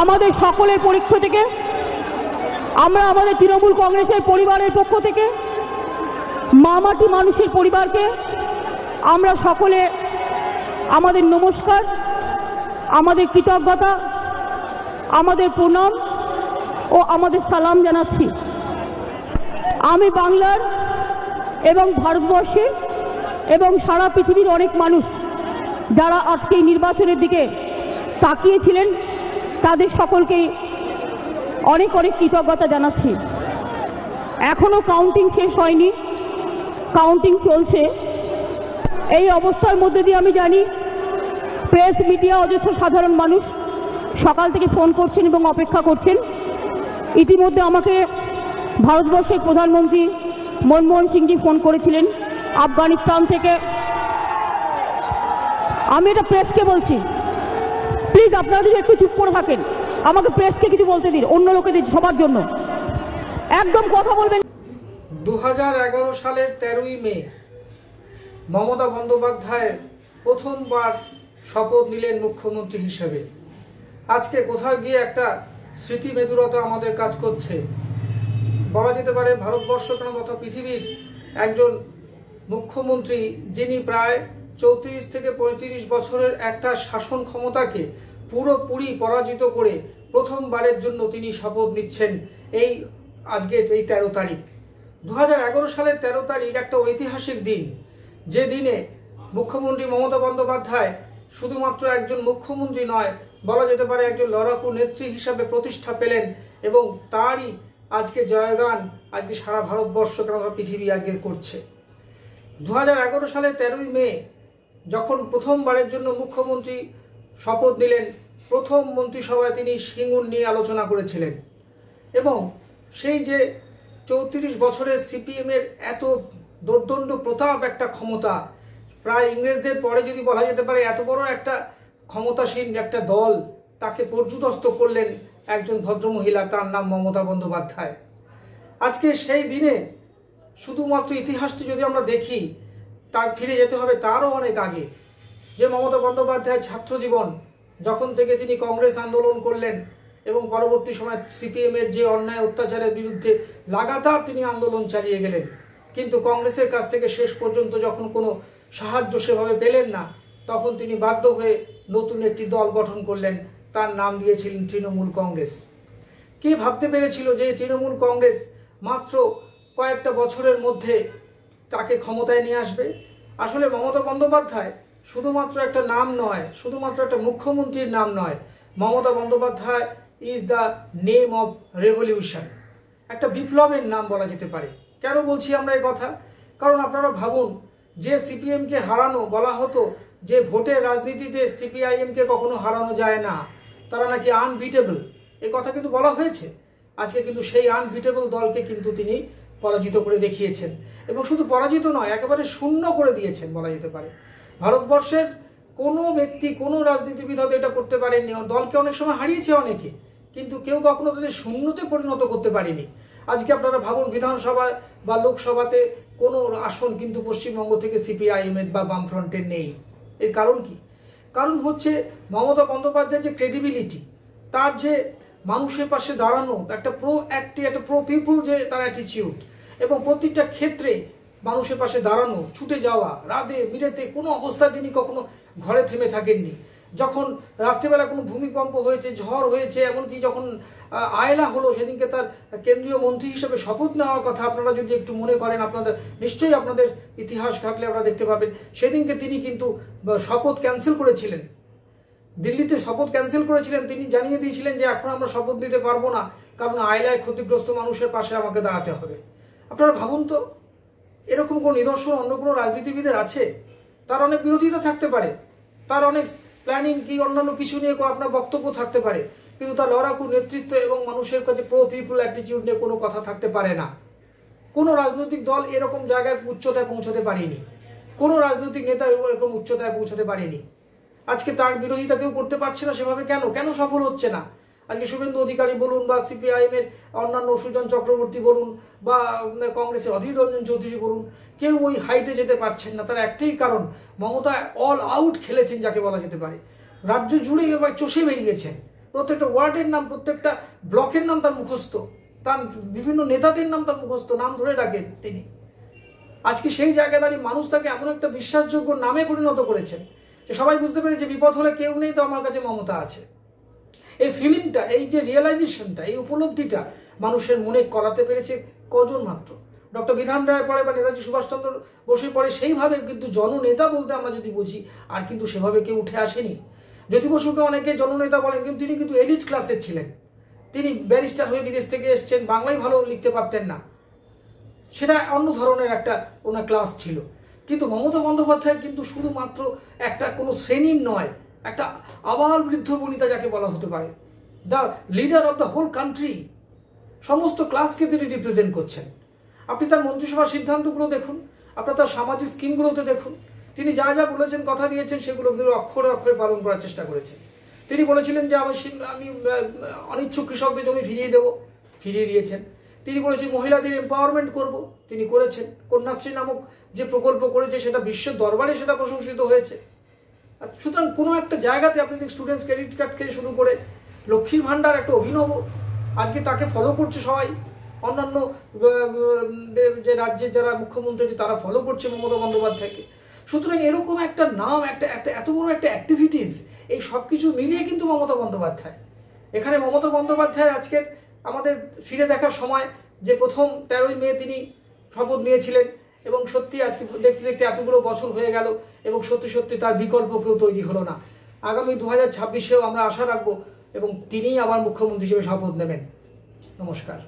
আমাদের সকলের পক্ষ থেকে, আমরা আমাদের তৃণমূল কংগ্রেসের পরিবারের পক্ষ থেকে, মামাটি মানুষের পরিবারকে আমরা সকলে আমাদের নমস্কার, আমাদের কৃতজ্ঞতা, আমাদের প্রণাম ও আমাদের সালাম জানাচ্ছি। আমি বাংলার এবং ভারতবর্ষের এবং সারা পৃথিবীর অনেক মানুষ যারা আজকে এই নির্বাচনের দিকে তাকিয়েছিলেন তাদের সকলকেই অনেক অনেক কৃতজ্ঞতা জানাচ্ছি। এখনো কাউন্টিং শেষ হয়নি, কাউন্টিং চলছে। এই অবস্থার মধ্যে দিয়ে আমি জানি প্রেস মিডিয়া অযথা সাধারণ মানুষ সকাল থেকে ফোন করছেন এবং অপেক্ষা করছেন। ইতিমধ্যে আমাকে ভারতবর্ষের প্রধানমন্ত্রী মনমোহন সিংজি ফোন করেছিলেন আফগানিস্তান থেকে। আমি এটা প্রেসকে বলছি, প্লিজ আপনারা যদি একটু চুপ করে থাকেন, আমাকে প্রেসকে কিছু বলতে দিন, অন্য লোকেদের সবার জন্য একদম কথা বলবেন। 2011 সালের 13ই মে মমতা বন্দ্যোপাধ্যায় প্রথমবার শপথ নিলেন মুখ্যমন্ত্রী হিসেবে। আজকে কোথাও গিয়ে একটা স্মৃতি মেদুরতা আমাদের কাজ করছে। বলা যেতে পারে ভারতবর্ষ কেন তথা পৃথিবীর একজন মুখ্যমন্ত্রী যিনি প্রায় 34 থেকে 35 বছরের একটা শাসন ক্ষমতাকে পুরোপুরি পরাজিত করে প্রথমবারের জন্য তিনি শপথ নিচ্ছেন এই আজকে এই 13 তারিখ। 2011 সালের 13 তারিখ একটা ঐতিহাসিক দিন, যে দিনে মুখ্যমন্ত্রী মমতা বন্দ্যোপাধ্যায় শুধুমাত্র একজন মুখ্যমন্ত্রী নয়, বলা যেতে পারে একজন লড়াকু নেত্রী হিসাবে প্রতিষ্ঠা পেলেন এবং তারই আজকে জয়গান আজকে সারা ভারতবর্ষ কেন পৃথিবী আজকে করছে। 2011 সালের 13ই মে যখন প্রথমবারের জন্য মুখ্যমন্ত্রী শপথ নিলেন, প্রথম মন্ত্রিসভায় তিনি সিঙ্গুর নিয়ে আলোচনা করেছিলেন এবং সেই যে 34 বছরের সিপিএমের এত দোর্দণ্ড প্রতাপ একটা ক্ষমতা, প্রায় ইংরেজদের পরে যদি বলা যেতে পারে এত বড় একটা ক্ষমতাসীন একটা দল, তাকে পর্যুদস্ত করলেন একজন ভদ্রমহিলা, তার নাম মমতা বন্দ্যোপাধ্যায়। আজকে সেই দিনে শুধুমাত্র ইতিহাসটি যদি আমরা দেখি, তার ফিরে যেতে হবে তারও অনেক আগে, যে মমতা বন্দ্যোপাধ্যায়ের ছাত্র জীবন যখন থেকে তিনি কংগ্রেস আন্দোলন করলেন এবং পরবর্তী সময় সিপিএমের যে অন্যায় অত্যাচারের বিরুদ্ধে লাগাতার তিনি আন্দোলন চালিয়ে গেলেন, কিন্তু কংগ্রেসের কাছ থেকে শেষ পর্যন্ত যখন কোনো সাহায্য সেভাবে পেলেন না, তখন তিনি বাধ্য হয়ে নতুন একটি দল গঠন করলেন, তার নাম দিয়েছিলেন তৃণমূল কংগ্রেস। কে ভাবতে পেরেছিল যে তৃণমূল কংগ্রেস মাত্র কয়েকটা বছরের মধ্যে তাকে ক্ষমতায় নিয়ে আসবে? আসলে মমতা বন্দ্যোপাধ্যায় শুধুমাত্র একটা নাম নয়, শুধুমাত্র একটা মুখ্যমন্ত্রীর নাম নয়, Mamata Bandyopadhyay is the name of revolution, একটা বিপ্লবের নাম বলা যেতে পারে। কেন বলছি আমরা এই কথা? কারণ আপনারা ভাবুন, যে সিপিএমকে হারানো বলা হতো যে ভোটের রাজনীতিতে সিপিআইএমকে কখনো হারানো যায় না, তারা নাকি আনবিটেবল, এই কথা কিন্তু বলা হয়েছে। আজকে কিন্তু সেই আনবিটেবল দলকে কিন্তু তিনি পরাজিত করে দেখিয়েছেন এবং শুধু পরাজিত নয়, একেবারে শূন্য করে দিয়েছেন বলা যেতে পারে। ভারতবর্ষের কোনো ব্যক্তি, কোনো রাজনীতিবিদ হয়তো এটা করতে পারেননি। দলকে অনেক সময় হারিয়েছে অনেকে, কিন্তু কেউ কখনো তাদের শূন্যতে পরিণত করতে পারেনি। আজকে আপনারা ভাবুন, বিধানসভা বা লোকসভাতে কোনো আসন কিন্তু পশ্চিমবঙ্গ থেকে সিপিআইএমের বা বামফ্রন্টের নেই। এর কারণ কি? কারণ হচ্ছে মমতা বন্দ্যোপাধ্যায়ের যে ক্রেডিবিলিটি, তার যে মানুষের পাশে দাঁড়ানো, একটা একটা প্রো পিপুল যে তার অ্যাটিচিউড, এবং প্রত্যেকটা ক্ষেত্রে মানুষের পাশে দাঁড়ানো, ছুটে যাওয়া, রাতে বিরেতে কোনো অবস্থায় তিনি কখনো ঘরে থেমে থাকেননি। যখন রাত্রেবেলা কোনো ভূমিকম্প হয়েছে, ঝড় হয়েছে, এমনকি যখন আয়লা হলো, সেদিনকে তার কেন্দ্রীয় মন্ত্রী হিসেবে শপথ নেওয়ার কথা আপনারা যদি একটু মনে করেন, আপনাদের নিশ্চয়ই আপনাদের ইতিহাস ঘাটলে আপনারা দেখতে পাবেন, সেদিনকে তিনি কিন্তু শপথ ক্যান্সেল করেছিলেন। দিল্লিতে শপথ ক্যান্সেল করেছিলেন, তিনি জানিয়ে দিয়েছিলেন যে এখন আমরা শপথ নিতে পারবো না, কারণ আয়লায় ক্ষতিগ্রস্ত মানুষের পাশে আমাকে দাঁড়াতে হবে। আপনারা ভাবুন তো, এরকম কোনো নিদর্শন অন্য কোনো রাজনীতিবিদের আছে? তার অনেক বিরোধিতা থাকতে পারে, তার অনেক প্ল্যানিং কি অন্যান্য কিছু নিয়ে আপনার বক্তব্য থাকতে পারে, কিন্তু তার লড়াকু নেতৃত্ব এবং মানুষের কাছে প্রো পিপুল অ্যাটিটিউড নিয়ে কোনো কথা থাকতে পারে না। কোনো রাজনৈতিক দল এরকম জায়গায় উচ্চতায় পৌঁছতে পারেনি, কোনো রাজনৈতিক নেতা এরকম উচ্চতায় পৌঁছতে পারেনি। আজকে তার বিরোধিতা কেউ করতে পারছে না সেভাবে। কেন সফল হচ্ছে না? আজকে শুভেন্দু অধিকারী বলুন বা সিপিআইএমের অন্যান্য সুজন চক্রবর্তী বলুন বা কংগ্রেসের অধীর রঞ্জন চৌধুরী বলুন, কেউ ওই হাইটে যেতে পারছেন না। তার একটাই কারণ, মমতা অল আউট খেলেছেন যাকে বলা যেতে পারে, রাজ্য জুড়ে এবার চষে বেরিয়েছেন। প্রত্যেকটা ওয়ার্ডের নাম, প্রত্যেকটা ব্লকের নাম তার মুখস্থ, তার বিভিন্ন নেতাদের নাম তার মুখস্থ, নাম ধরে ডাকেন তিনি। আজকে সেই জায়গায় দাঁড়িয়ে মানুষ তাকে এমন একটা বিশ্বাসযোগ্য নামে পরিণত করেছেন যে সবাই বুঝতে পেরেছে বিপদ হলে কেউ নেই তো আমার কাছে মমতা আছে। এই ফিলিংটা, এই যে রিয়েলাইজেশনটা, এই উপলব্ধিটা মানুষের মনে করাতে পেরেছে কজন মাত্র। ডক্টর বিধান রায় পড়ে বা নেতাজি সুভাষচন্দ্র বসুর পরে সেইভাবে কিন্তু জননেতা বলতে আমরা যদি বুঝি, আর কিন্তু সেভাবে কেউ উঠে আসেনি। জ্যোতি বসুকে অনেকে জননেতা বলেন, কিন্তু তিনি কিন্তু এলিট ক্লাসের ছিলেন। তিনি ব্যারিস্টার হয়ে বিদেশ থেকে এসছেন, বাংলায় ভালো লিখতে পারতেন না, সেটা অন্য ধরনের একটা ওনার ক্লাস ছিল। কিন্তু মমতা বন্দ্যোপাধ্যায় কিন্তু শুধুমাত্র একটা কোনো শ্রেণীর নয়, একটা আবাল বৃদ্ধ বনিতা যাকে বলা হতে পারে, the leader of the whole country. সমস্ত ক্লাসকে তিনি রিপ্রেজেন্ট করছেন। আপনি তার মন্ত্রিসভার সিদ্ধান্তগুলো দেখুন, আপনার তার সামাজিক স্কিমগুলোতে দেখুন, তিনি যা যা বলেছেন, কথা দিয়েছেন, সেগুলো তিনি অক্ষরে অক্ষরে পালন করার চেষ্টা করেছেন। তিনি বলেছিলেন যে আমি অনিচ্ছুক কৃষকদের জমি ফিরিয়ে দিয়েছেন। তিনি বলেছেন মহিলাদের এম্পাওয়ারমেন্ট করব, তিনি করেছেন। কন্যাশ্রী নামক যে প্রকল্প করেছে সেটা বিশ্ব দরবারে সেটা প্রশংসিত হয়েছে। সুতরাং কোনো একটা জায়গাতে আপনি স্টুডেন্টস ক্রেডিট কার্ড থেকে শুরু করে লক্ষ্মীর ভাণ্ডার একটা অভিনব, আজকে তাকে ফলো করছে সবাই। অন্যান্য যে রাজ্যের যারা মুখ্যমন্ত্রী আছে তারা ফলো করছে মমতা বন্দ্যোপাধ্যায়কে। সুতরাং এরকম একটা নাম, একটা এত বড় একটা অ্যাক্টিভিটিস, এই সব কিছু মিলিয়ে কিন্তু মমতা বন্দ্যোপাধ্যায়। এখানে মমতা বন্দ্যোপাধ্যায় আজকের আমাদের ফিরে দেখার সময়, যে প্রথম 13ই মে তিনি শপথ নিয়েছিলেন, এবং সত্যি আজকে দেখতে দেখতে এতগুলো বছর হয়ে গেল, এবং সত্যি সত্যি তার বিকল্প কেউ তৈরি হলো না। আগামী 2026-এও আমরা আশা রাখবো এবং তিনিই আবার মুখ্যমন্ত্রী হিসেবে শপথ নেবেন। নমস্কার।